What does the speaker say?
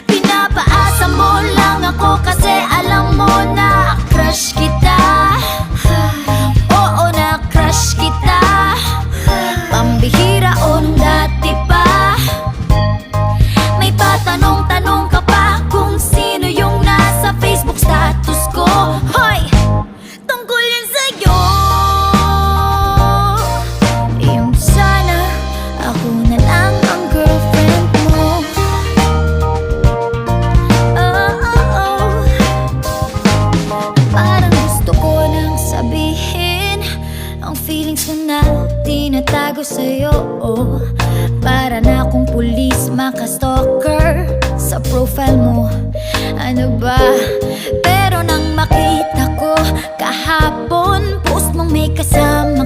Pinapaasa mo lang ako kasi alam mo na crush kita. Oo, na crush kita. Pambihira o nung dati pa. May patanong-tanong ka pa kung sino yung nasa Facebook status ko. Hoy! Tungkol yan sa'yo. Yung sana ako na lang ang girlfriend mo. Parang gusto ko nang sabihin ang feelings ko na tinatago sa'yo. Para na akong pulis maka-stalker sa profile mo. Ano ba? Pero nang makita ko kahapon post mong may kasama